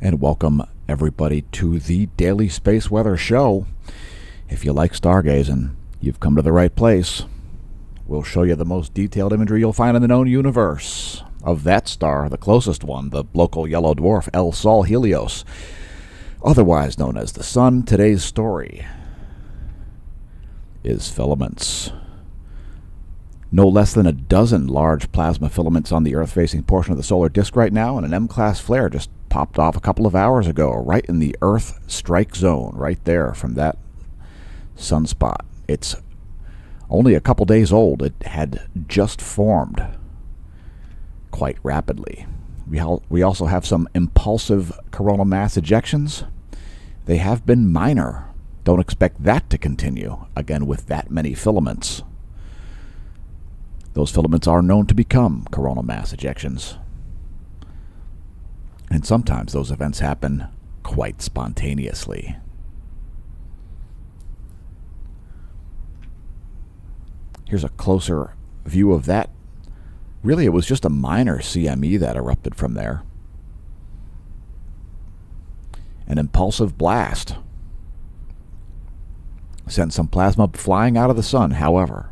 And welcome everybody to the Daily Space Weather Show. If you like stargazing, you've come to the right place. We'll show you the most detailed imagery you'll find in the known universe of that star, the closest one, the local yellow dwarf L Sol Helios, otherwise known as the Sun. Today's story is filaments. No less than a dozen large plasma filaments on the Earth-facing portion of the solar disk right now, and an M-class flare just popped off a couple of hours ago, right in the Earth strike zone, right there from that sunspot. It's only a couple days old. It had just formed quite rapidly. We also have some impulsive coronal mass ejections. They have been minor. Don't expect that to continue, again, with that many filaments. Those filaments are known to become coronal mass ejections. And sometimes those events happen quite spontaneously. Here's a closer view of that. Really, it was just a minor CME that erupted from there. An impulsive blast sent some plasma flying out of the sun. However,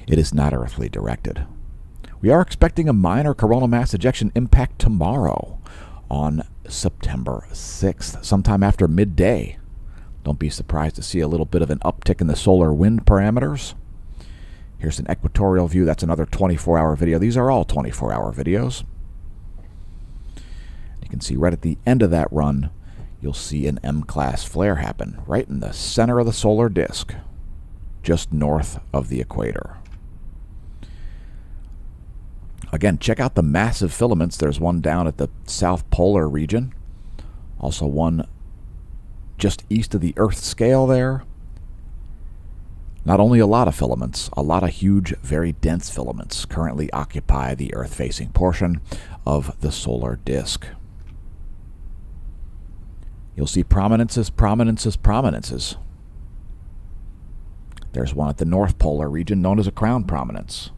it is not earthly directed. We are expecting a minor coronal mass ejection impact tomorrow on September 6th, sometime after midday. Don't be surprised to see a little bit of an uptick in the solar wind parameters. Here's an equatorial view. That's another 24-hour video. These are all 24-hour videos. You can see right at the end of that run, you'll see an M-class flare happen right in the center of the solar disk, just north of the equator. Again, check out the massive filaments. There's one down at the south polar region. Also one just east of the Earth scale there. Not only a lot of filaments, a lot of huge, very dense filaments currently occupy the Earth-facing portion of the solar disk. You'll see prominences, prominences, prominences. There's one at the north polar region known as a crown prominence.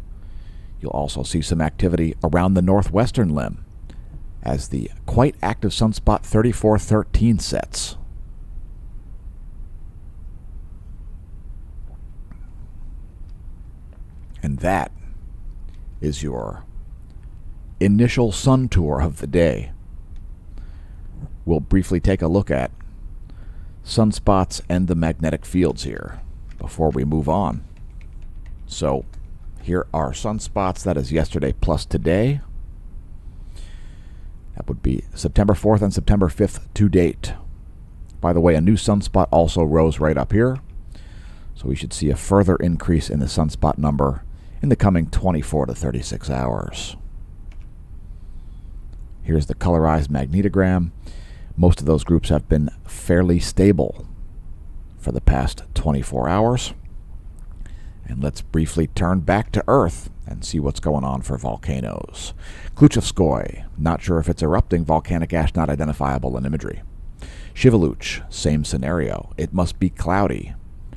You'll also see some activity around the northwestern limb as the quite active sunspot 3413 sets. And that is your initial sun tour of the day. We'll briefly take a look at sunspots and the magnetic fields here before we move on. So, here are sunspots. That is yesterday plus today. That would be September 4th and September 5th to date. By the way, a new sunspot also rose right up here. So we should see a further increase in the sunspot number in the coming 24 to 36 hours. Here's the colorized magnetogram. Most of those groups have been fairly stable for the past 24 hours. And let's briefly turn back to Earth and see what's going on for volcanoes. Kluchevskoy, not sure if it's erupting, volcanic ash not identifiable in imagery. Shiveluch, same scenario. It must be cloudy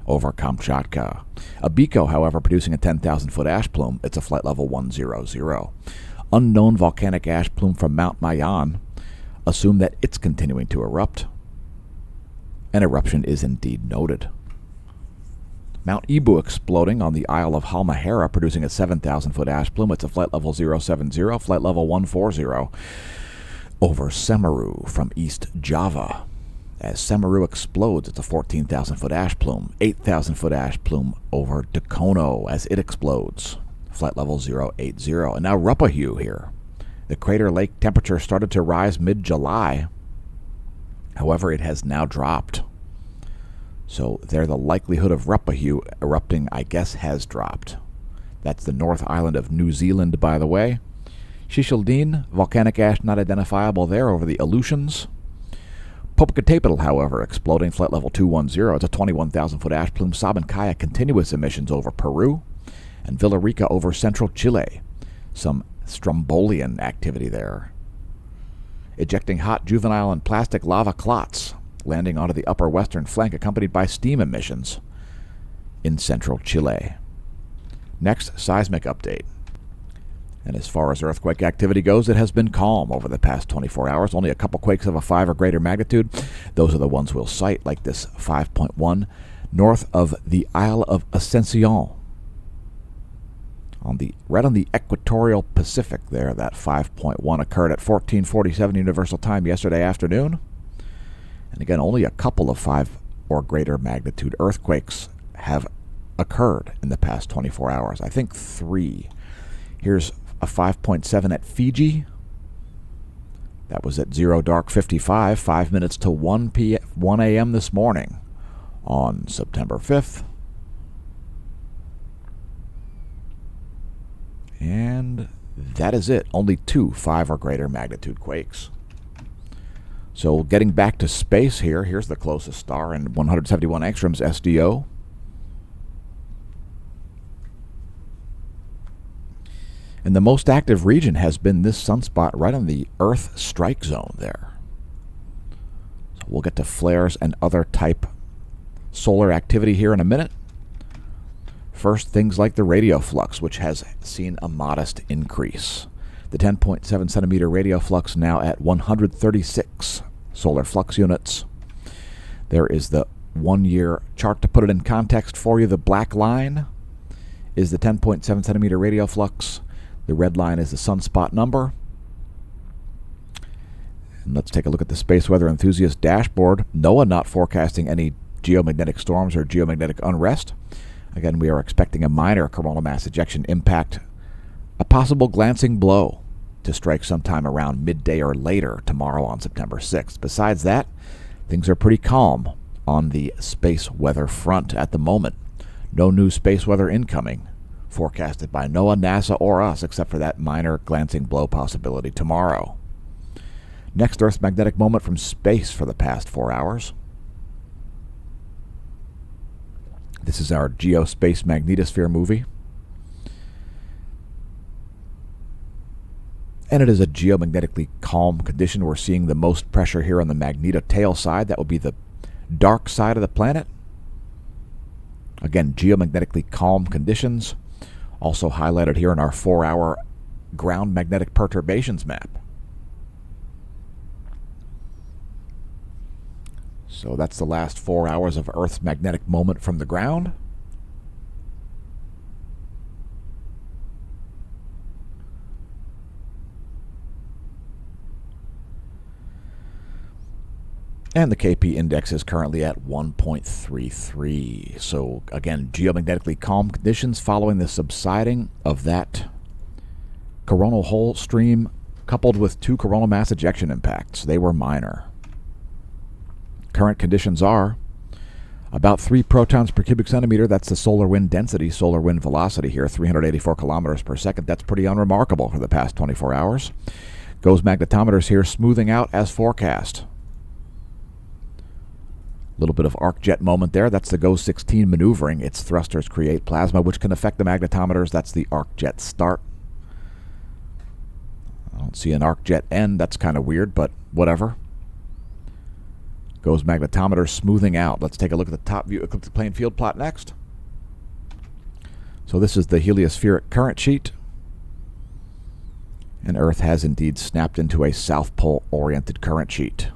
over Kamchatka. Abiko, however, producing a 10,000-foot ash plume. It's a flight level 100. Unknown volcanic ash plume from Mount Mayan. Assume that it's continuing to erupt. An eruption is indeed noted. Mount Ibu exploding on the Isle of Halmahera, producing a 7,000-foot ash plume. It's a flight level 070, flight level 140, over Semeru from East Java. As Semeru explodes, it's a 14,000-foot ash plume. 8,000-foot ash plume over Dakono as it explodes, flight level 080. And now Rupahu here. The crater lake temperature started to rise mid-July. However, it has now dropped. So there, the likelihood of Rupahu erupting, I guess, has dropped. That's the North Island of New Zealand, by the way. Shishaldin, volcanic ash not identifiable there over the Aleutians. Popocatépetl, however, exploding, flight level 210. It's a 21,000-foot ash plume. Sabancaya, continuous emissions over Peru. And Villarrica over central Chile. Some Strombolian activity there. Ejecting hot juvenile and plastic lava clots, landing onto the upper western flank, accompanied by steam emissions in central Chile. Next, seismic update. And as far as earthquake activity goes, it has been calm over the past 24 hours. Only a couple quakes of a 5 or greater magnitude. Those are the ones we'll cite, like this 5.1 north of the Isle of Ascension. Right on the equatorial Pacific there, that 5.1 occurred at 14:47 Universal Time yesterday afternoon. And again, only a couple of 5 or greater magnitude earthquakes have occurred in the past 24 hours. I think 3. Here's a 5.7 at Fiji. That was at 0:55, 5 minutes to 1 a.m. this morning on September 5th. And that is it. Only 2 5 or greater magnitude quakes. So getting back to space here, here's the closest star in 171 angstroms, SDO. And the most active region has been this sunspot right on the Earth strike zone there. So we'll get to flares and other type solar activity here in a minute. First, things like the radio flux, which has seen a modest increase. The 10.7 centimeter radio flux now at 136 solar flux units. There is the 1-year chart to put it in context for you. The black line is the 10.7 centimeter radio flux. The red line is the sunspot number. And let's take a look at the Space Weather Enthusiast dashboard. NOAA not forecasting any geomagnetic storms or geomagnetic unrest. Again, we are expecting a minor coronal mass ejection impact, a possible glancing blow to strike sometime around midday or later tomorrow on September 6th. Besides that, things are pretty calm on the space weather front at the moment. No new space weather incoming forecasted by NOAA, NASA, or us, except for that minor glancing blow possibility tomorrow. Next Earth's magnetic moment from space for the past 4 hours. This is our geospace magnetosphere movie. And it is a geomagnetically calm condition. We're seeing the most pressure here on the magnetotail side. That will be the dark side of the planet. Again, geomagnetically calm conditions. Also highlighted here in our 4-hour ground magnetic perturbations map. So that's the last 4 hours of Earth's magnetic moment from the ground. And the KP index is currently at 1.33. So again, geomagnetically calm conditions following the subsiding of that coronal hole stream coupled with 2 coronal mass ejection impacts. They were minor. Current conditions are about 3 protons per cubic centimeter. That's the solar wind density, solar wind velocity here, 384 kilometers per second. That's pretty unremarkable for the past 24 hours. GOES magnetometers here smoothing out as forecast. A little bit of arc jet moment there. That's the GOES 16 maneuvering. Its thrusters create plasma, which can affect the magnetometers. That's the arc jet start. I don't see an arc jet end. That's kind of weird, but whatever. GOES magnetometer smoothing out. Let's take a look at the top view ecliptic plane field plot next. So this is the heliospheric current sheet. And Earth has indeed snapped into a South Pole oriented current sheet.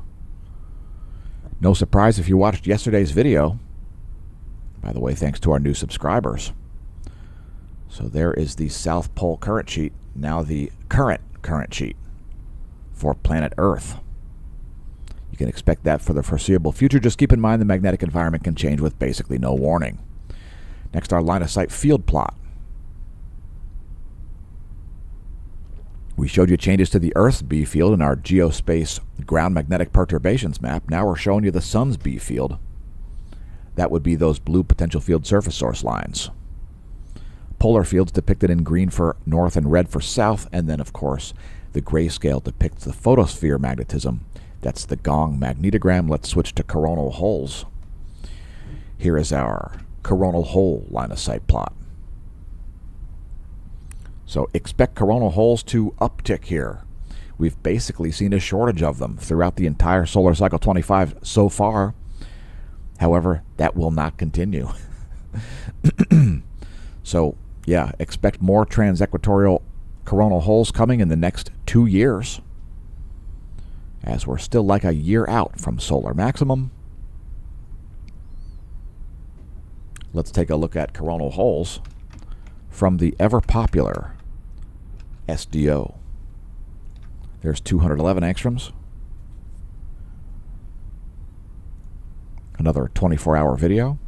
No surprise if you watched yesterday's video. By the way, thanks to our new subscribers. So there is the South Pole current sheet, now the current sheet for planet Earth. You can expect that for the foreseeable future. Just keep in mind the magnetic environment can change with basically no warning. Next, our line of sight field plot. We showed you changes to the Earth's B field in our geospace ground magnetic perturbations map. Now we're showing you the Sun's B field. That would be those blue potential field surface source lines. Polar fields depicted in green for north and red for south, and then, of course, the grayscale depicts the photosphere magnetism. That's the gong magnetogram. Let's switch to coronal holes. Here is our coronal hole line of sight plot. So expect coronal holes to uptick here. We've basically seen a shortage of them throughout the entire solar cycle 25 so far. However, that will not continue. So, yeah, expect more transequatorial coronal holes coming in the next 2 years, as we're still like a year out from solar maximum. Let's take a look at coronal holes from the ever-popular SDO. There's 211 angstroms. Another 24-hour video.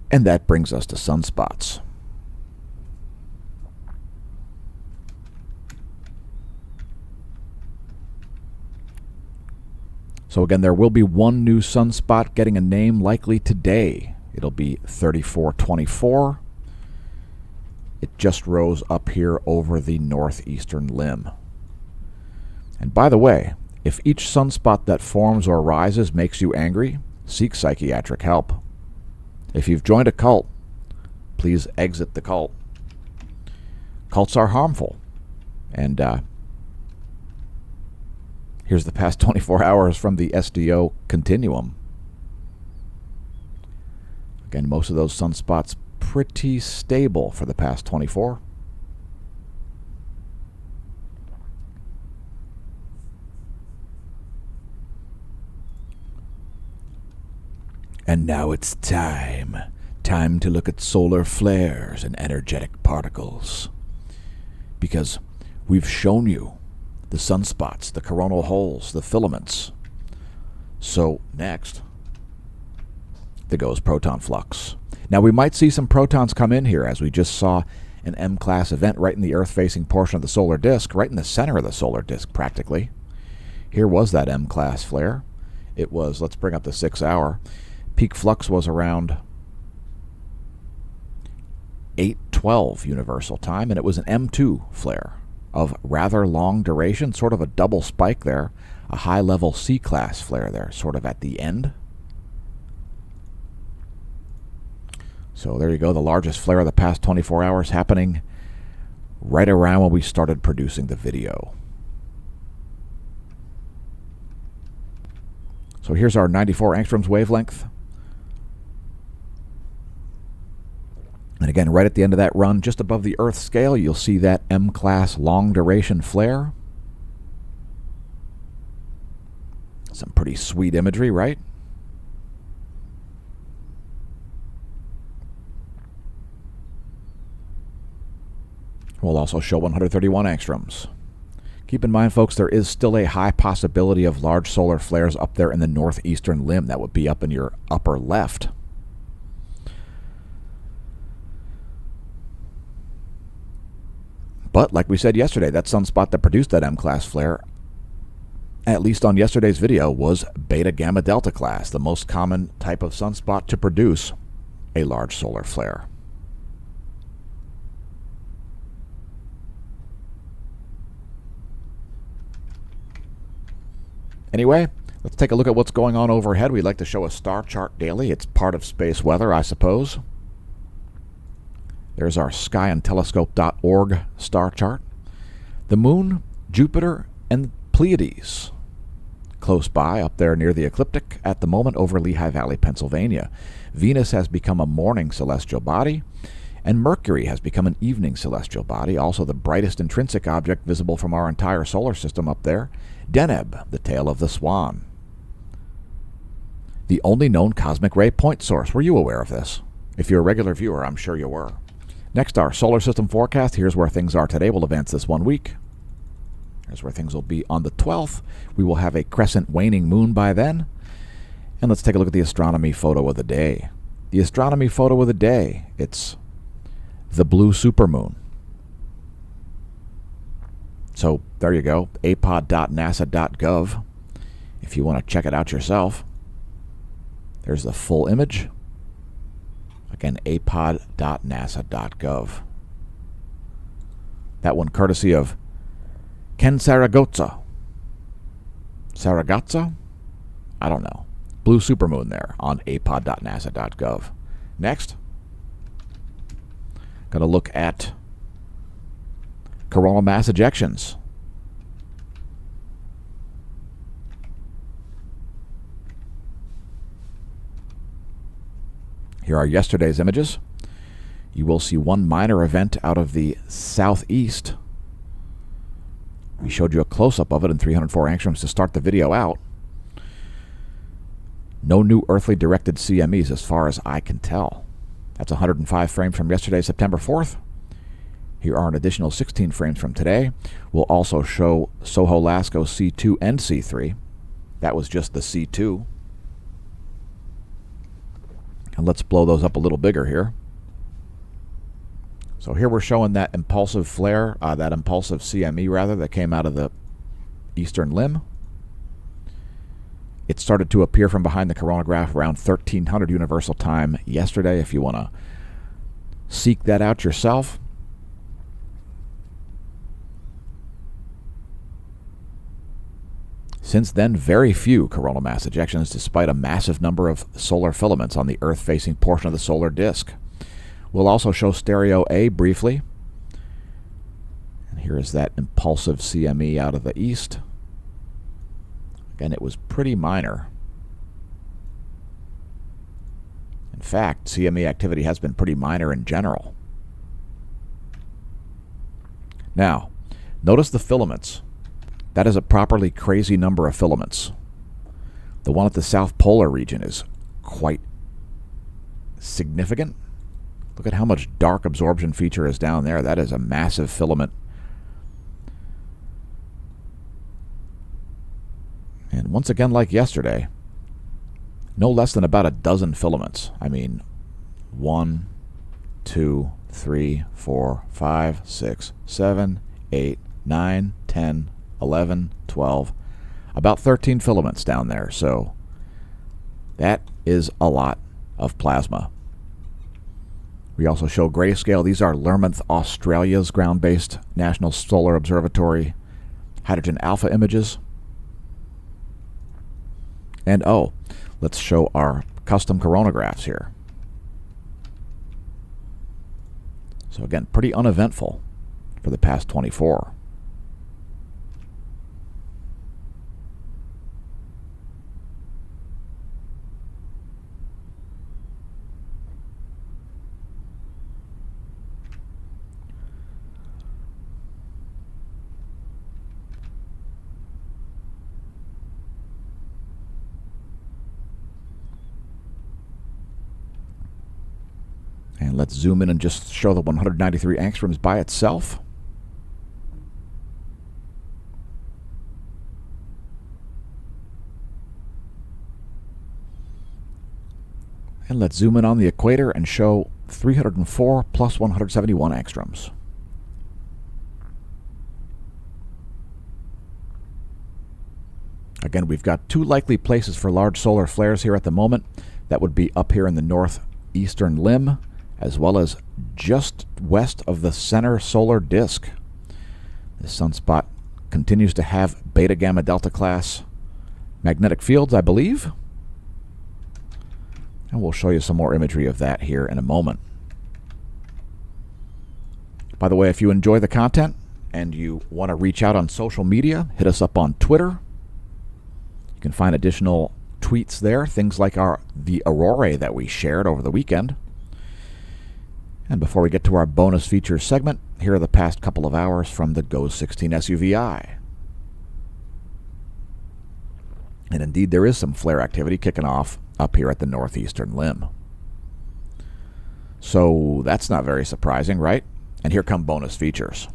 And that brings us to sunspots. So again, there will be one new sunspot getting a name likely today. It'll be 3424. It just rose up here over the northeastern limb. And by the way, if each sunspot that forms or rises makes you angry, seek psychiatric help. If you've joined a cult, please exit the cult. Cults are harmful. And here's the past 24 hours from the SDO continuum. Again, most of those sunspots pretty stable for the past 24. And now it's time to look at solar flares and energetic particles. Because we've shown you the sunspots, the coronal holes, the filaments. So next, there goes proton flux. Now we might see some protons come in here, as we just saw an M-class event right in the Earth-facing portion of the solar disk, right in the center of the solar disk practically. Here was that M-class flare. It was, let's bring up the 6 hour. Peak flux was around 8:12 universal time, and it was an M2 flare of rather long duration, sort of a double spike there, a high-level C-class flare there, sort of at the end. So there you go, the largest flare of the past 24 hours happening right around when we started producing the video. So here's our 94 angstroms wavelength. And again, right at the end of that run, just above the Earth scale, you'll see that M-class long-duration flare. Some pretty sweet imagery, right? We'll also show 131 angstroms. Keep in mind, folks, there is still a high possibility of large solar flares up there in the northeastern limb. That would be up in your upper left. But, like we said yesterday, that sunspot that produced that M-class flare, at least on yesterday's video, was beta gamma delta class, the most common type of sunspot to produce a large solar flare. Anyway, let's take a look at what's going on overhead. We like to show a star chart daily. It's part of space weather, I suppose. There's our skyandtelescope.org star chart. The Moon, Jupiter, and Pleiades. Close by, up there near the ecliptic, at the moment over Lehigh Valley, Pennsylvania. Venus has become a morning celestial body, and Mercury has become an evening celestial body, also the brightest intrinsic object visible from our entire solar system up there, Deneb, the tail of the swan. The only known cosmic ray point source. Were you aware of this? If you're a regular viewer, I'm sure you were. Next, our solar system forecast. Here's where things are today. We'll advance this 1 week. Here's where things will be on the 12th. We will have a crescent waning moon by then. And let's take a look at the astronomy photo of the day. The astronomy photo of the day. It's the blue supermoon. So there you go, apod.nasa.gov, if you want to check it out yourself. There's the full image. Again, apod.nasa.gov. That one courtesy of Ken Saragotza. Saragotza? I don't know. Blue supermoon there on apod.nasa.gov. Next, going to look at coronal mass ejections. Here are yesterday's images. You will see one minor event out of the southeast. We showed you a close-up of it in 304 angstroms to start the video out. No new earthly directed CMEs as far as I can tell. That's 105 frames from yesterday, September 4th. Here are an additional 16 frames from today. We'll also show Soho Lasco C2 and C3. That was just the C2. And let's blow those up a little bigger here. So here we're showing that impulsive flare, that impulsive CME rather, that came out of the eastern limb. It started to appear from behind the coronagraph around 1300 Universal Time yesterday if you want to seek that out yourself. Since then, very few coronal mass ejections despite a massive number of solar filaments on the Earth-facing portion of the solar disk. We'll also show stereo A briefly. And here is that impulsive CME out of the east. Again, it was pretty minor. In fact, CME activity has been pretty minor in general. Now, notice the filaments. That is a properly crazy number of filaments. The one at the South Polar region is quite significant. Look at how much dark absorption feature is down there. That is a massive filament. And once again, like yesterday, no less than about a dozen filaments. I mean, 1, 2, 3, 4, 5, 6, 7, 8, 9, 10, 11, 12, about 13 filaments down there. So that is a lot of plasma. We also show grayscale. These are Lermonth, Australia's ground-based National Solar Observatory hydrogen alpha images. And oh, let's show our custom coronagraphs here. So again, pretty uneventful for the past 24. And let's zoom in and just show the 193 angstroms by itself. And let's zoom in on the equator and show 304 plus 171 angstroms. Again, we've got two likely places for large solar flares here at the moment. That would be up here in the northeastern limb, as well as just west of the center solar disk. This sunspot continues to have beta gamma delta class magnetic fields, I believe. And we'll show you some more imagery of that here in a moment. By the way, if you enjoy the content and you want to reach out on social media, hit us up on Twitter. You can find additional tweets there, things like the aurora that we shared over the weekend. And before we get to our bonus features segment, here are the past couple of hours from the GOES 16 SUVI. And indeed, there is some flare activity kicking off up here at the northeastern limb. So that's not very surprising, right? And here come bonus features.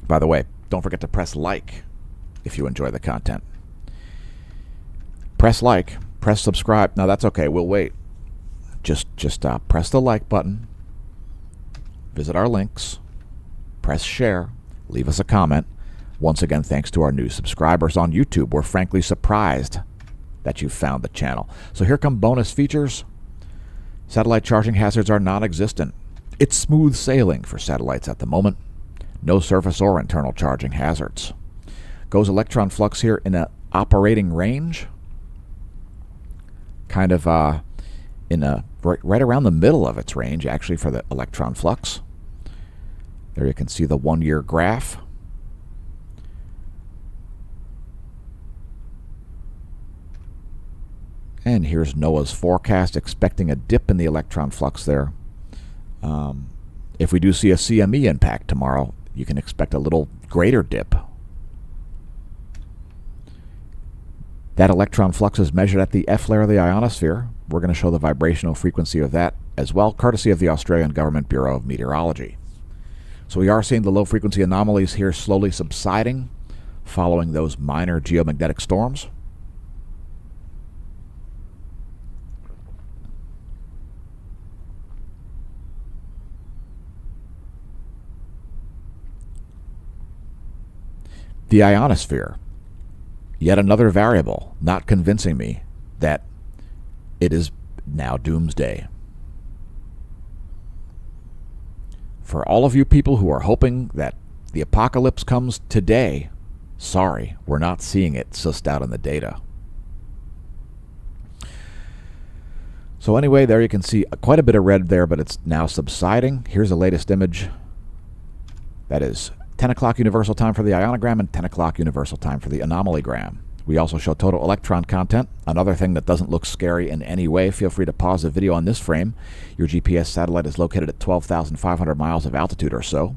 By the way, don't forget to press like if you enjoy the content. Press like, press subscribe. No, that's okay, we'll wait. Just press the like button, visit our links, press share, leave us a comment. Once again, thanks to our new subscribers on YouTube. We're frankly surprised that you found the channel. So here come bonus features. Satellite charging hazards are non-existent. It's smooth sailing for satellites at the moment. No surface or internal charging hazards. GOES electron flux here in an operating range. Kind of right around the middle of its range, actually, for the electron flux. There you can see the 1-year graph. And here's NOAA's forecast, expecting a dip in the electron flux there. If we do see a CME impact tomorrow, you can expect a little greater dip. That electron flux is measured at the F layer of the ionosphere. We're going to show the vibrational frequency of that as well, courtesy of the Australian Government Bureau of Meteorology. So we are seeing the low-frequency anomalies here slowly subsiding following those minor geomagnetic storms. The ionosphere, yet another variable, not convincing me that it is now doomsday. For all of you people who are hoping that the apocalypse comes today, sorry, we're not seeing it sussed out in the data. So anyway, there you can see quite a bit of red there, but it's now subsiding. Here's the latest image. That is 10 o'clock universal time for the ionogram and 10 o'clock universal time for the anomalygram. We also show total electron content, another thing that doesn't look scary in any way. Feel free to pause the video on this frame. Your GPS satellite is located at 12,500 miles of altitude or so.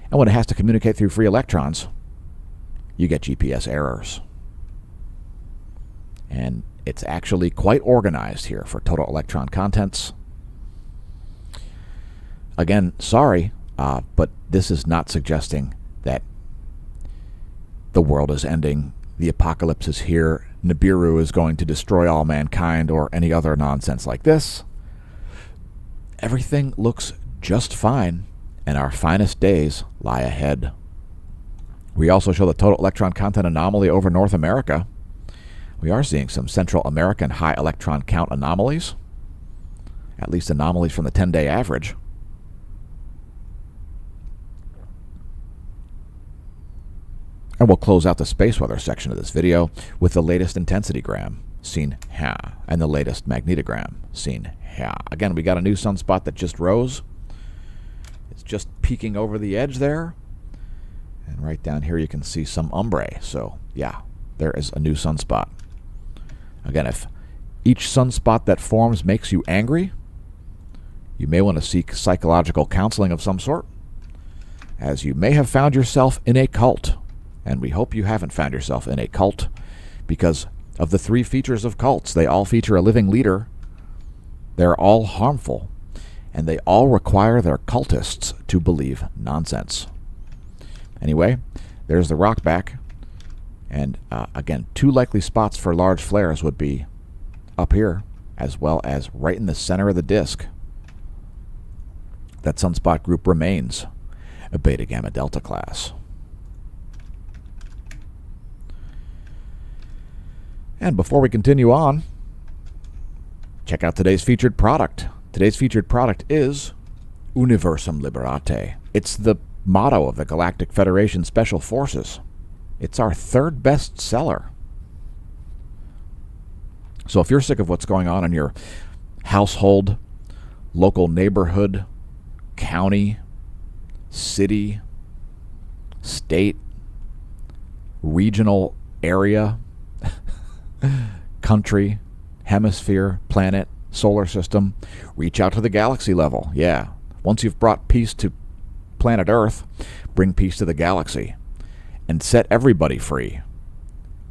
And when it has to communicate through free electrons, you get GPS errors. And it's actually quite organized here for total electron contents. Again, sorry, but this is not suggesting that the world is ending, the apocalypse is here, Nibiru is going to destroy all mankind, or any other nonsense like this. Everything looks just fine, and our finest days lie ahead. We also show the total electron content anomaly over North America. We are seeing some Central American high electron count anomalies, at least anomalies from the 10-day average. And we'll close out the space weather section of this video with the latest intensity gram seen here and the latest magnetogram seen here. Again, we got a new sunspot that just rose. It's just peeking over the edge there. And right down here you can see some ombre. So yeah, there is a new sunspot. Again, if each sunspot that forms makes you angry, you may want to seek psychological counseling of some sort, as you may have found yourself in a cult. And we hope you haven't found yourself in a cult, because of the three features of cults, they all feature a living leader. They're all harmful, and they all require their cultists to believe nonsense. Anyway, there's the rock back. And again, two likely spots for large flares would be up here, as well as right in the center of the disk. That sunspot group remains a beta gamma delta class. And before we continue on, check out today's featured product. Today's featured product is Universum Liberate. It's the motto of the Galactic Federation Special Forces. It's our third best seller. So if you're sick of what's going on in your household, local neighborhood, county, city, state, regional area, country, hemisphere, planet, solar system, reach out to the galaxy level. Yeah. Once you've brought peace to planet Earth, bring peace to the galaxy and set everybody free.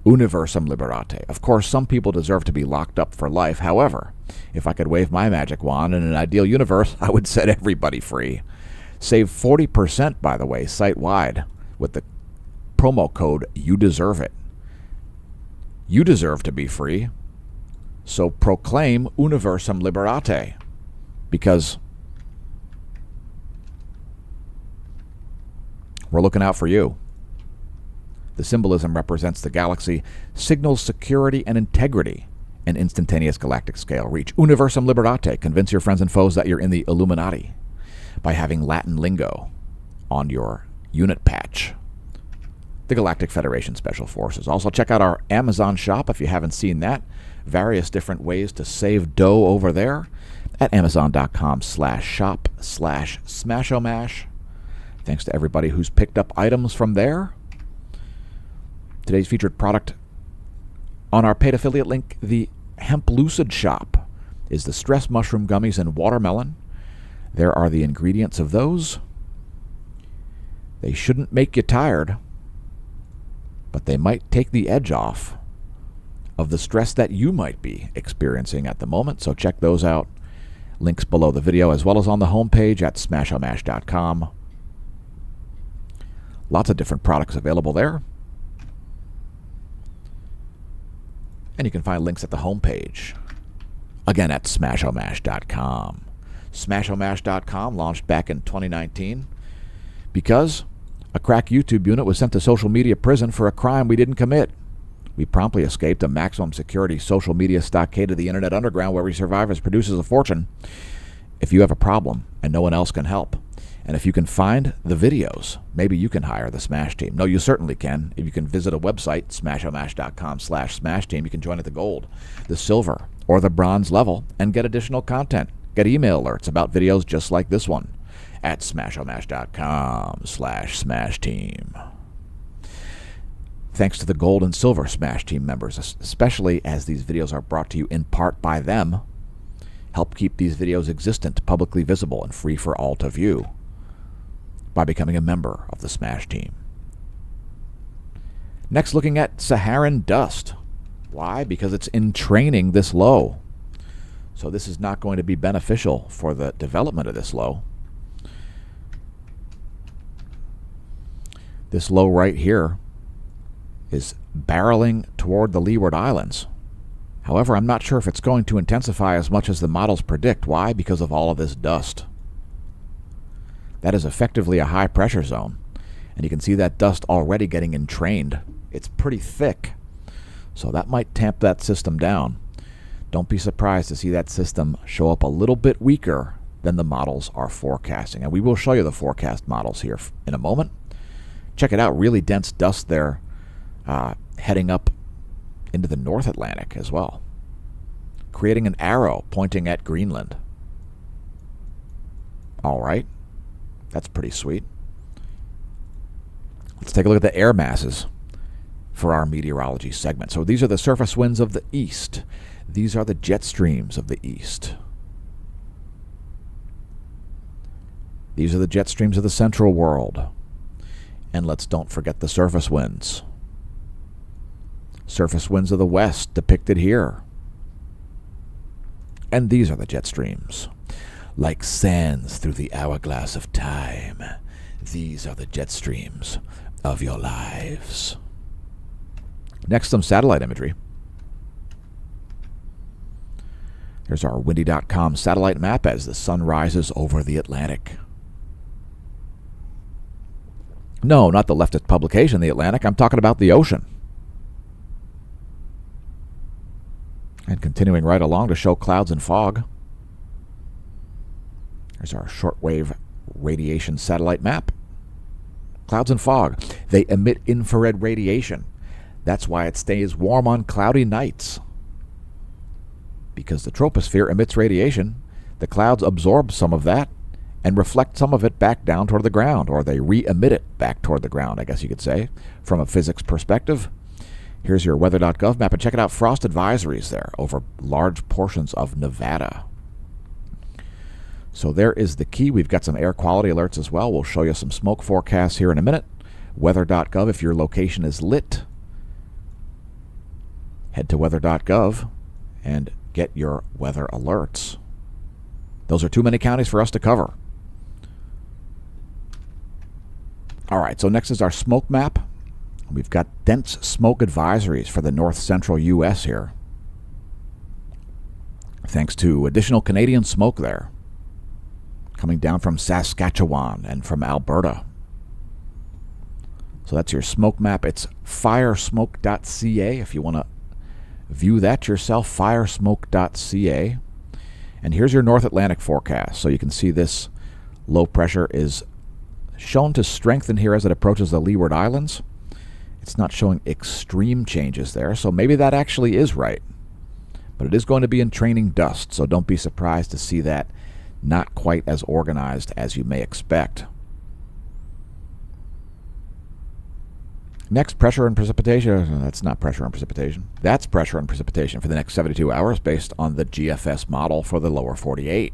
Universum Liberate. Of course, some people deserve to be locked up for life. However, if I could wave my magic wand in an ideal universe, I would set everybody free. Save 40%, by the way, site-wide with the promo code YouDeserveIt. You deserve to be free, so proclaim Universum Liberate, because we're looking out for you. The symbolism represents the galaxy, signals security and integrity, an instantaneous galactic scale. Reach Universum Liberate. Convince your friends and foes that you're in the Illuminati by having Latin lingo on your unit patch. The Galactic Federation Special Forces. Also, check out our Amazon shop if you haven't seen that. Various different ways to save dough over there at amazon.com/shop/Smashomash. Thanks to everybody who's picked up items from there. Today's featured product on our paid affiliate link, the Hemp Lucid shop is the stress mushroom gummies and watermelon. There are the ingredients of those. They shouldn't make you tired, but they might take the edge off of the stress that you might be experiencing at the moment. So check those out. Links below the video as well as on the homepage at Smashomash.com. Lots of different products available there. And you can find links at the homepage. Again, at Smashomash.com. Smashomash.com launched back in 2019 because a crack YouTube unit was sent to social media prison for a crime we didn't commit. We promptly escaped a maximum security social media stockade of the internet underground where we survive as producers of fortune. If you have a problem and no one else can help, and if you can find the videos, maybe you can hire the Smash Team. No, you certainly can. If you can visit a website, smashomash.com/Smash Team, you can join at the gold, the silver, or the bronze level and get additional content. Get email alerts about videos just like this one at smashomash.com/Smash Team. Thanks to the gold and silver Smash Team members, especially as these videos are brought to you in part by them. Help keep these videos existent, publicly visible, and free for all to view by becoming a member of the Smash Team. Next, looking at Saharan Dust. Why? Because it's in training this low. So this is not going to be beneficial for the development of this low. This low right here is barreling toward the Leeward Islands. However, I'm not sure if it's going to intensify as much as the models predict. Why? Because of all of this dust. That is effectively a high pressure zone. And you can see that dust already getting entrained. It's pretty thick. So that might tamp that system down. Don't be surprised to see that system show up a little bit weaker than the models are forecasting. And we will show you the forecast models here in a moment. Check it out. Really dense dust there. Heading up into the North Atlantic as well, creating an arrow pointing at Greenland. All right, that's pretty sweet. Let's take a look at the air masses for our meteorology segment. So these are the surface winds of the east. These are the jet streams of the east. These are the jet streams of the central world. And let's don't forget the surface winds. Surface winds of the west depicted here. And these are the jet streams. Like sands through the hourglass of time, these are the jet streams of your lives. Next, some satellite imagery. Here's our windy.com satellite map as the sun rises over the Atlantic. No, not the leftist publication, The Atlantic. I'm talking about the ocean. And continuing right along to show clouds and fog. Here's our shortwave radiation satellite map. Clouds and fog. They emit infrared radiation. That's why it stays warm on cloudy nights. Because the troposphere emits radiation, the clouds absorb some of that and reflect some of it back down toward the ground, or they re-emit it back toward the ground, I guess you could say, from a physics perspective. Here's your weather.gov map, and check it out, frost advisories there over large portions of Nevada. So there is the key. We've got some air quality alerts as well. We'll show you some smoke forecasts here in a minute. Weather.gov, if your location is lit, head to weather.gov and get your weather alerts. Those are too many counties for us to cover. All right, so next is our smoke map. We've got dense smoke advisories for the north central U.S. here, thanks to additional Canadian smoke there, coming down from Saskatchewan and from Alberta. So that's your smoke map. It's firesmoke.ca if you want to view that yourself, firesmoke.ca. And here's your North Atlantic forecast. So you can see this low pressure is shown to strengthen here as it approaches the Leeward Islands. It's not showing extreme changes there, so maybe that actually is right. But it is going to be in training dust, so don't be surprised to see that not quite as organized as you may expect. Next, pressure and precipitation. That's not pressure and precipitation. That's pressure and precipitation for the next 72 hours based on the GFS model for the lower 48.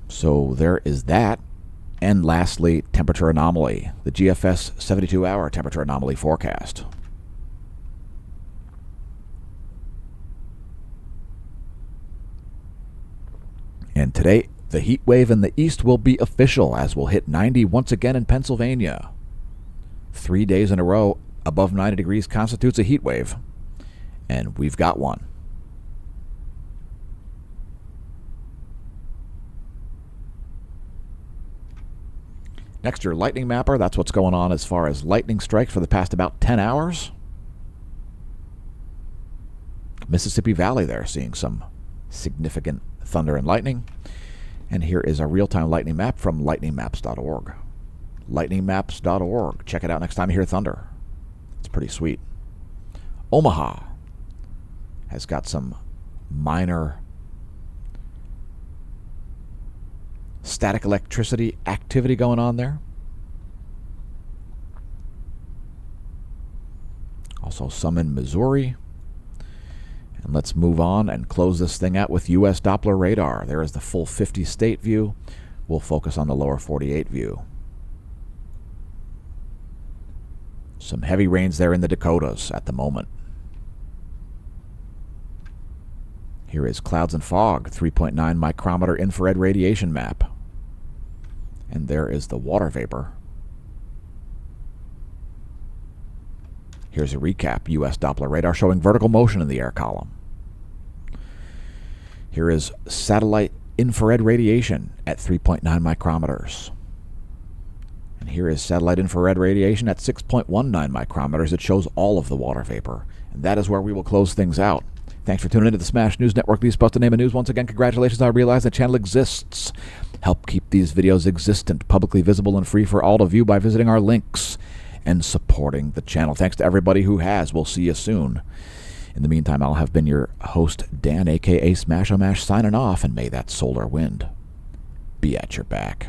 So there is that. And lastly, temperature anomaly, the GFS 72-hour temperature anomaly forecast. And today, the heat wave in the east will be official as we'll hit 90 once again in Pennsylvania. 3 days in a row above 90 degrees constitutes a heat wave, and we've got one. Next, your lightning mapper. That's what's going on as far as lightning strikes for the past about 10 hours. Mississippi Valley there seeing some significant thunder and lightning. And here is a real-time lightning map from lightningmaps.org. Lightningmaps.org. Check it out next time you hear thunder. It's pretty sweet. Omaha has got some minor static electricity activity going on there. Also some in Missouri. And let's move on and close this thing out with U.S. Doppler radar. There is the full 50-state view. We'll focus on the lower 48 view. Some heavy rains there in the Dakotas at the moment. Here is clouds and fog, 3.9 micrometer infrared radiation map. And there is the water vapor. Here's a recap. U.S. Doppler radar showing vertical motion in the air column. Here is satellite infrared radiation at 3.9 micrometers. And here is satellite infrared radiation at 6.19 micrometers. It shows all of the water vapor. And that is where we will close things out. Thanks for tuning into the Smash News Network, the supposed to name of news. Once again, congratulations. I realize the channel exists. Help keep these videos existent, publicly visible, and free for all to view by visiting our links and supporting the channel. Thanks to everybody who has. We'll see you soon. In the meantime, I'll have been your host, Dan, a.k.a. Smashomash, signing off, and may that solar wind be at your back.